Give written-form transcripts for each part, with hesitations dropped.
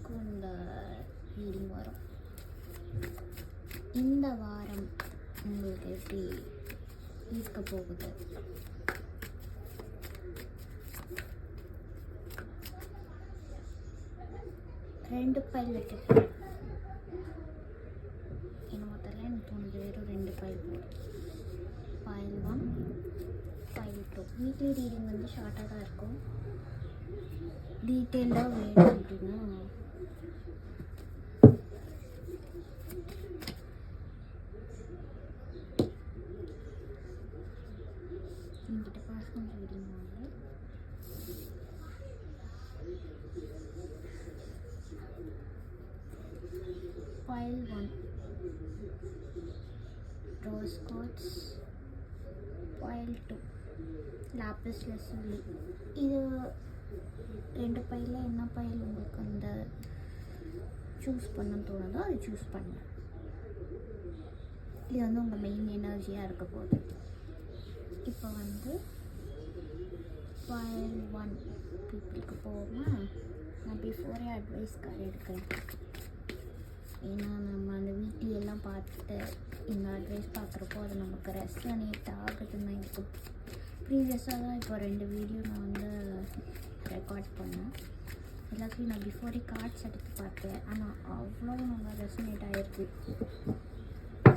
வீக்கும் இந்த ரீடிங் வரும். இந்த வாரம் உங்களுக்கு எப்படி இருக்க போகுது? ரெண்டு பைல் வைக்கிறேன். என்ன தெரியல, எனக்கு தோணுது வெறும் 2 பைல் போதும். File 1, file 2. வீக்லி ரீடிங் வந்து ஷார்ட்டாக தான் இருக்கும். டீட்டெயிலாக வேணும் அப்படின்னா என்கிட்ட பாஸ் பண்ண ரீடிங் வாங்க. Pile 1 rose quartz. Pile 2 lapis lazuli. இது 2 பையில் என்ன பைல் உங்களுக்கு அந்த சூஸ் பண்ண தோணுதோ அதை சூஸ் பண்ணுங்க. இது வந்து உங்கள் மெயின் எனர்ஜியாக இருக்க போகுது. இப்போ வந்து ஃபைல் 1 பீப்புளுக்கு போவோம். நான் பிஃபோரே அட்வைஸ் கார்டு எடுக்கிறேன். ஏன்னா நம்ம அந்த வீக்லி எல்லாம் பார்த்துட்டு இந்த அட்வைஸ் பார்க்குறப்போ அது நமக்கு ரெசனேட் ஆகுதுன்னு எனக்கு ப்ரீவியஸாக தான் இப்போ 2 வீடியோ நான் வந்து ரெக்கார்ட் பண்ணேன். எல்லாத்தையும் நான் பிஃபோரே கார்ட்ஸ் எடுத்து பார்த்தேன். ஆனால் அவ்வளோ நல்லா ரெசனேட் ஆகிருக்கு.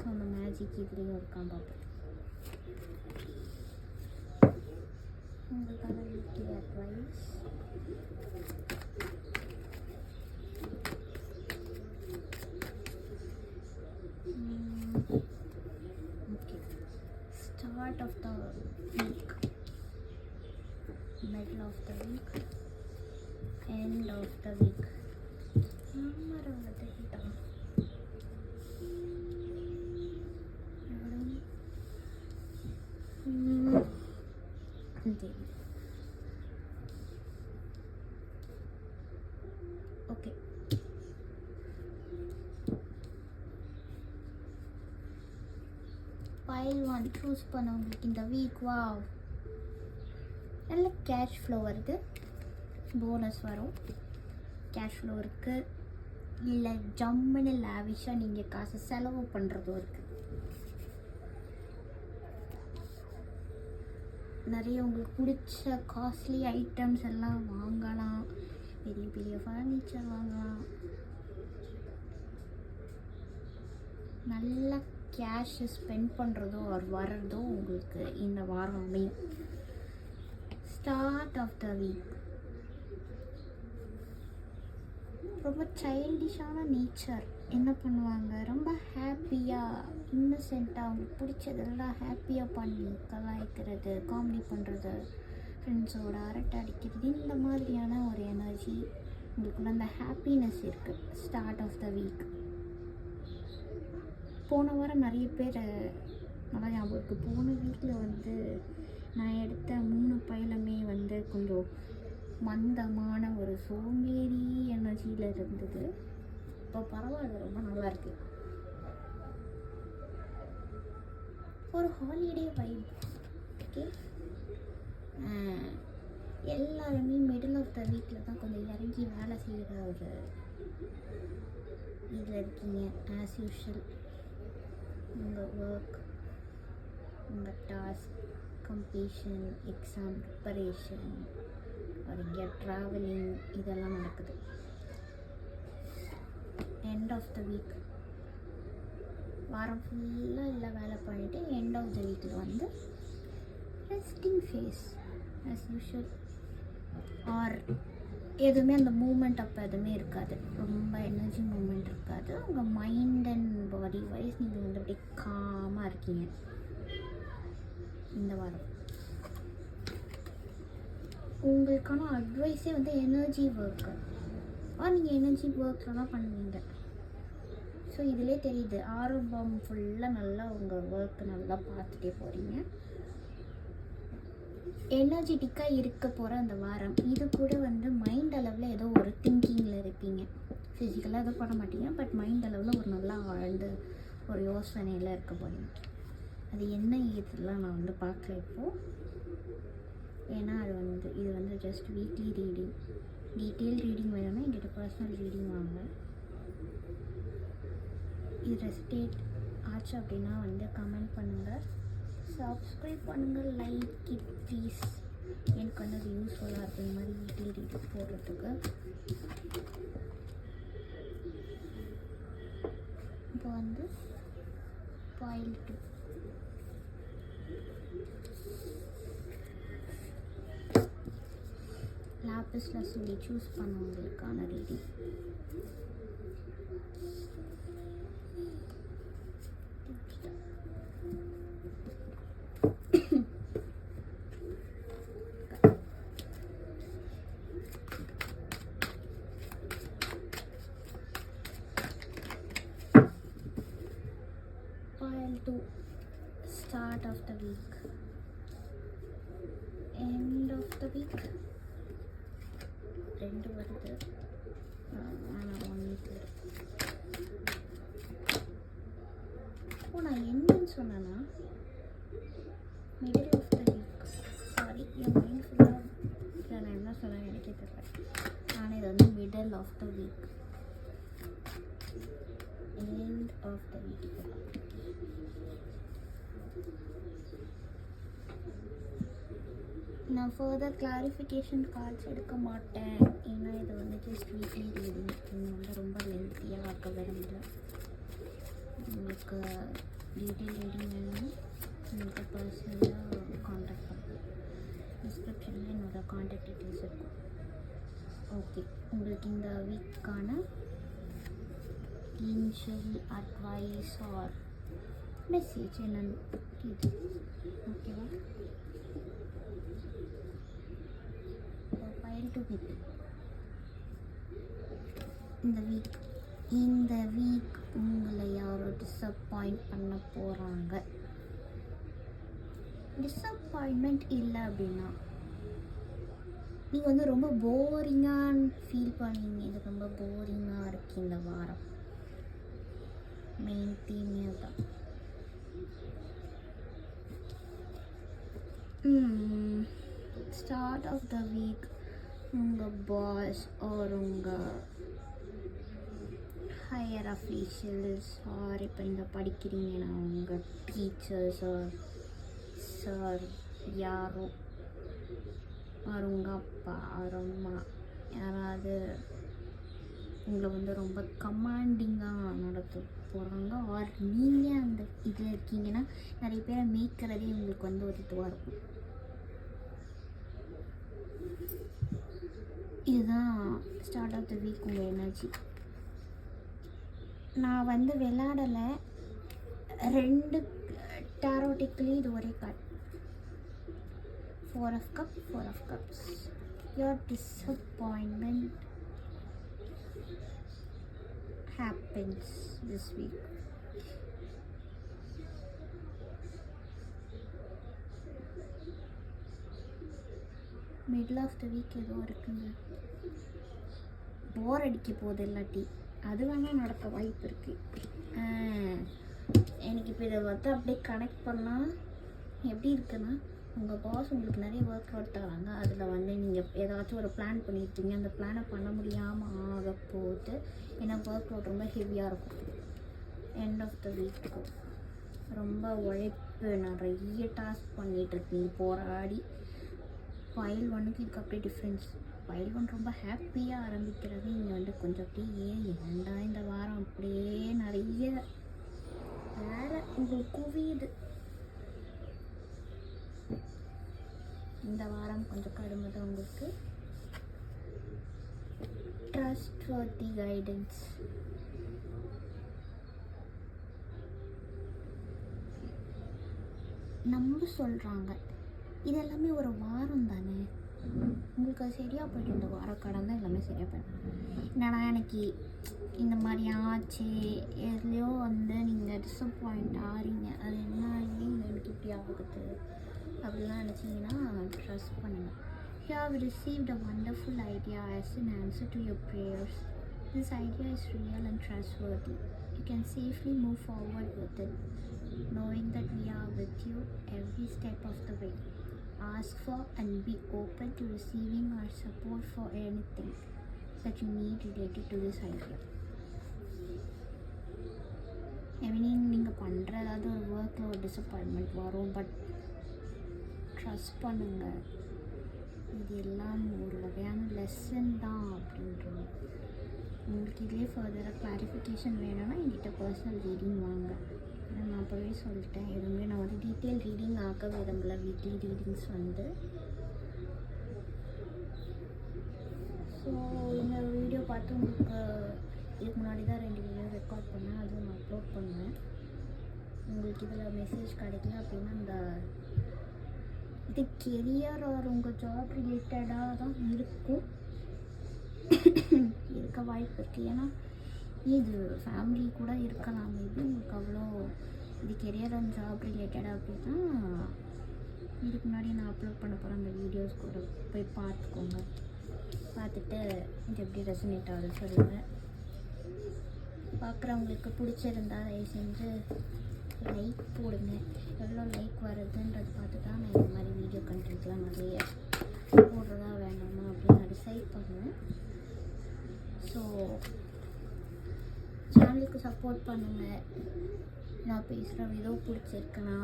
ஸோ அந்த மேஜிக் இதுலேயும் இருக்கான் பார்ப்பேன். உங்களுக்கான weekly advice. Okay, start of the week, middle of the week, end of the week. Okay. File 1 choose பண்ணவங்களுக்கு இந்த வீக் வாவ் நல்ல கேஷ் ஃப்ளோ வருது. போனஸ் வரும், கேஷ் ஃப்ளோ இருக்குது. இல்லை ஜம்முன்னு லாவிஷாக நீங்கள் காசு செலவு பண்ணுறதும் இருக்குது. நிறைய உங்களுக்கு பிடிச்ச காஸ்ட்லி ஐட்டம்ஸ் எல்லாம் வாங்கலாம். பெரிய பெரிய ஃபர்னிச்சர் வாங்கலாம். நல்லா கேஷ் ஸ்பெண்ட் பண்ணுறதோ வர்றதோ உங்களுக்கு இந்த வாரம் அமையும். ஸ்டார்ட் ஆஃப் த வீக் ரொம்ப சைல்டிஷான நேச்சர். என்ன பண்ணுவாங்க, ரொம்ப ஹாப்பியாக இன்னசென்ட்டாக அவங்களுக்கு பிடிச்சதெல்லாம் ஹாப்பியாக பண்ணி கலாய்க்கிறது, காமெடி பண்ணுறது, ஃப்ரெண்ட்ஸோட அரட்டை அடிக்கிறது, இந்த மாதிரியான ஒரு எனர்ஜி உங்களுக்குள்ள அந்த ஹாப்பினஸ் இருக்குது. Start of the week. போன வாரம் நிறைய பேர் நல்லா ஞாபகம் இருக்குது. போன வீக்கில் வந்து நான் எடுத்த 3 பையிலுமே வந்து கொஞ்சம் மந்தமான ஒரு சோம்பேறி எனர்ஜியில் இருந்தது. இப்போ பரவாயில்ல, ரொம்ப நல்லாயிருக்கு. ஒரு ஹாலிடே வைப். ஓகே, எல்லாருமே மிடில் ஆஃப் த வீக்கில் தான் கொஞ்சம் இறங்கி வேலை செய்கிற ஒரு இதில் இருக்கீங்க. ஆஸ் யூஷுவல் உங்கள் ஒர்க், உங்கள் டாஸ்க் கம்ப்ளீஷன், எக்ஸாம் ப்ரிப்பரேஷன், இங்கே ட்ராவலிங், இதெல்லாம் நடக்குது. எண்ட் ஆஃப் த வீக் வாரம் ஃபுல்லாக எல்லாம் வேலை பண்ணிவிட்டு எண்ட் ஆஃப் த வீக்கில் வந்து resting phase as usual. Or எதுவுமே அந்த மூமெண்ட் அப்போ எதுவுமே இருக்காது. ரொம்ப எனர்ஜி மூமெண்ட் இருக்காது. உங்கள் மைண்ட் அண்ட் பாடி வைஸ் நீங்கள் வந்து அப்படியே காமாக இருக்கீங்க இந்த வாரம். உங்களுக்கான அட்வைஸே வந்து எனர்ஜி ஒர்க்கு. நீங்கள் எனர்ஜி ஒர்க்கில் தான் பண்ணுவீங்க. ஸோ இதிலே தெரியுது, ஆரம்பம் ஃபுல்லாக நல்லா உங்கள் ஒர்க்கு நல்லா பார்த்துட்டே போகிறீங்க. எனர்ஜெட்டிக்காக இருக்க போகிற அந்த வாரம். இது கூட வந்து மைண்ட் அளவில் ஏதோ ஒரு திங்கிங்கில் இருப்பீங்க. ஃபிசிக்கலாக எதுவும் பண்ண மாட்டீங்க, பட் மைண்ட் அளவில் ஒரு நல்லா ஆழ்ந்து ஒரு யோசனையில் இருக்க போகிறீங்க. அது என்ன இதெல்லாம் நான் வந்து பார்க்கல இப்போது. ஏன்னா இது வந்து just weekly reading. Detail reading வேணும்னா எங்கிட்ட பர்சனல் ரீடிங் வாங்க. இது ரெசிடேட் ஆச்சு அப்படின்னா வந்து கமெண்ட் பண்ணுங்கள், சப்ஸ்கிரைப் பண்ணுங்கள், லைக் இட் ப்ளீஸ். எனக்கு வந்து அது யூஸ்ஃபுல்லாக இருக்கும் இந்த மாதிரி வீக்லி ரீடிங் போடுறதுக்கு. இப்போ வந்து பாயில் 2 லாபிஸ் லசூலி சூஸ் பண்ணவங்களுக்கான reading. Pile 2 start of the week, end of the week. ரெண்டு வருது, ஆனால் 1 வீக். நான் என்னன்னு சொன்னேன்னா middle of the week. Sorry, என் மைண்ட் ஃபுல்லாக நான் என்ன சொன்னேன் எனக்கே தெரியல. ஆனால் இது வந்து middle of the week, end of the week. நான் ஃபர்தர் கிளாரிஃபிகேஷன் கார்ட்ஸ் எடுக்க மாட்டேன், ஏன்னா இது வந்து ஜஸ்ட் வீக்லி ரீடிங். இது வந்து ரொம்ப லென்த்தியாக ஆக்க விரும்பல. உங்களுக்கு டீட்டெயில் ரீடிங் வேணும்னா உங்களுக்கு பர்சனலாக காண்டாக்ட் பண்ணுங்கள். டிஸ்கிரிப்ஷனில் என்னோடய காண்டாக்ட் டீட்டெயில்ஸ் இருக்கும். ஓகே, உங்களுக்கு இந்த வீக்கான இனிஷியல் அட்வைஸ் ஆர் மெசேஜ் என்னன்னு இது ஓகேவா? Pile 2 people. இந்த வீக் உங்களை யாரோ டிஸப்பாயிண்ட் பண்ண போகிறாங்க. டிஸப்பாயின்மெண்ட் இல்லை அப்படின்னா நீங்கள் வந்து ரொம்ப போரிங்காக ஃபீல் பண்ணுவீங்க. இது ரொம்ப போரிங்காக இருக்குது இந்த வாரம். மெயின் தீமே தான். ஸ்டார்ட் ஆஃப் த வீக் உங்கள் பாஸ் ஆர் உங்கள் ஹையர் அஃபீஷியல்ஸ் ஆர் இப்போ நீங்கள் படிக்கிறீங்கன்னா உங்கள் டீச்சர்ஸ் ஆர் சார் யாரோ ஆர் உங்கள் அப்பா ஆர் அம்மா யாராவது உங்களை வந்து ரொம்ப கமாண்டிங்காக நடத்த போகிறாங்க. ஆர் நீங்கள் அந்த இதில் இருக்கீங்கன்னா நிறைய பேரை மேய்க்கிறதே உங்களுக்கு வந்து ஒரு இதுவாக இருக்கும். இதுதான் ஸ்டார்ட் ஆஃப் த வீக் உங்கள் எனர்ஜி. நான் வந்து விளையாடலை, 2 டேரோட்டிக்லி இது ஒரே card. 4 of cups, 4 of cups. Your disappointment happens this week. Middle of the week ஏதோ இருக்குங்க, போர் அடிக்க போகுது இல்லாட்டி அது வேணால் நடக்க வாய்ப்பு இருக்குது. எனக்கு இப்போ இதை வந்து அப்படியே கனெக்ட் பண்ணால் எப்படி இருக்குன்னா, உங்கள் பாஸ் உங்களுக்கு நிறைய ஒர்க் அவுட் தராங்க. அதில் வந்து நீங்கள் ஏதாச்சும் ஒரு பிளான் பண்ணியிருப்பீங்க, அந்த பிளானை பண்ண முடியாமல் ஆக போகுது. ஏன்னா ஒர்க் அவுட் ரொம்ப ஹெவியாக இருக்கும். எண்ட் ஆஃப் த வீக்கு ரொம்ப உழைப்பு, நிறைய டாஸ்க் பண்ணிகிட்ருக்கீங்க போராடி. Pile 1க்கு இதுக்கு அப்படியே டிஃப்ரென்ஸ். Pile 1 ரொம்ப ஹாப்பியாக ஆரம்பிக்கிறது, இங்கே வந்து கொஞ்சம் அப்படியே ஏன்டா இந்த வாரம் அப்படியே நிறைய வேலை உங்களுக்கு குவியுது. இந்த வாரம் கொஞ்சம் கடுமை தான் உங்களுக்கு. Trustworthy guidance. நம்ப சொல்கிறாங்க இது எல்லாமே ஒரு வாரம் தானே, உங்களுக்கு அது சரியாக போய்ட்டு இந்த வாரம் கடந்தால் எல்லாமே சரியாக போய்டும். என்னடா எனக்கு இந்த மாதிரி ஆச்சு, எதுலையோ வந்து நீங்கள் டிஸப்பாயிண்ட் ஆகிறீங்க, அது என்ன ஆகி எனக்கு இப்படி ஆகுது அப்படிலாம் நினச்சிங்கன்னா ட்ரஸ்ட் பண்ணுங்கள். You have received a wonderful idea as an answer to your prayers. This idea is real and trustworthy. You can safely move forward with it, knowing that we are with you every step of the way. ask for and be open to receiving our support for anything that you need related to this idea. எவனிங் நீங்கள் பண்ணுற ஏதாவது ஒரு ஒர்க்கில் ஒரு disappointment வரும், but trust பண்ணுங்கள், இது எல்லாம் ஒரு வகையான லெசன் தான் அப்படின்றது. உங்களுக்கு இதிலே ஃபர்தராக கிளாரிஃபிகேஷன் வேணும்னா என்கிட்ட பர்சனல் ரீடிங் வாங்க. ஏன்னா நான் அப்போவே சொல்லிட்டேன், எதுவுமே நான் வந்து டீட்டெயில் ரீடிங் ஆக்க விரும்பல. வீக்லி ரீடிங்ஸ் வந்து ஸோ இந்த வீடியோ பார்த்து உங்களுக்கு இதுக்கு முன்னாடி தான் 2 வீடியோ ரெக்கார்ட் பண்ணேன், அதுவும் நான் அப்லோட் பண்ணுவேன். உங்களுக்கு இதில் மெசேஜ் கிடைக்கல அப்படின்னா இந்த இது கெரியர் ஆர் உங்கள் ஜாப் ரிலேட்டடாக தான் இருக்கும், இருக்க வாய்ப்பு இருக்குது. ஏன்னா இது ஃபேமிலி கூட இருக்கலாம், மேபி உங்களுக்கு அவ்வளோ இது கெரியர் அண்ட் ஜாப் ரிலேட்டடாக அப்படின்னா இதுக்கு முன்னாடி நான் அப்லோட் பண்ண போகிற அந்த வீடியோஸ் கூட போய் பார்த்துக்கோங்க. பார்த்துட்டு இது எப்படி ரெசனேட் ஆகுது சொல்லுங்கள். பார்க்குறவங்களுக்கு பிடிச்சிருந்தா தயவு செஞ்சு லைக் போடுங்க. எவ்வளோ லைக் வருதுன்றது பார்த்து தான் நான் இந்த மாதிரி வீடியோ கண்டென்ட்லாம் நிறைய போடுறதா வேண்டாமா அப்படின்னு நான் டிசைட் பண்ணுவேன். ஸோ சேனலுக்கு சப்போர்ட் பண்ணுங்கள். நான் பேசுகிற விதம் பிடிச்சிருக்குன்னா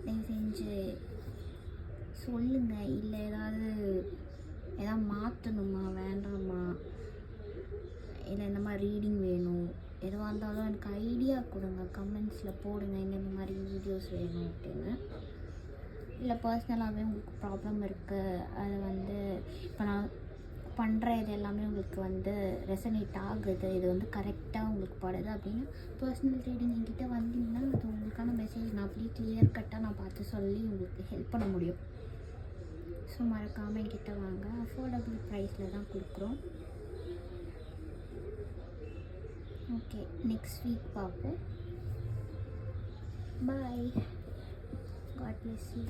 தயவு செஞ்சு சொல்லுங்கள். இல்லை ஏதாவது மாற்றணுமா வேண்டாமா, இல்லை இந்த மாதிரி ரீடிங் வேணும், எதுவாக இருந்தாலும் எனக்கு ஐடியா கொடுங்க, கமெண்ட்ஸில் போடுங்க இந்த மாதிரி வீடியோஸ் வேணும் அப்படின்னு. இல்லை பர்சனலாகவே உங்களுக்கு ப்ராப்ளம் இருக்குது, அது வந்து இப்போ நான் பண்ணுற இது எல்லாமே உங்களுக்கு வந்து ரெசனேட் ஆகுது, இது வந்து கரெக்டாக உங்களுக்கு படுது அப்படின்னா பர்சனல் ரீடிங் என்கிட்ட வந்தீங்கன்னா அது உங்களுக்கான மெசேஜ் நான் அப்படியே கிளியர் கட்டாக நான் பார்த்து சொல்லி உங்களுக்கு ஹெல்ப் பண்ண முடியும். ஸோ மறக்காமல் என்கிட்ட வாங்க, அஃபோர்டபுள் ப்ரைஸில் தான் கொடுக்குறோம். ஓகே, நெக்ஸ்ட் வீக் பார்ப்போம். பாய், காட் பிளஸ் யூ.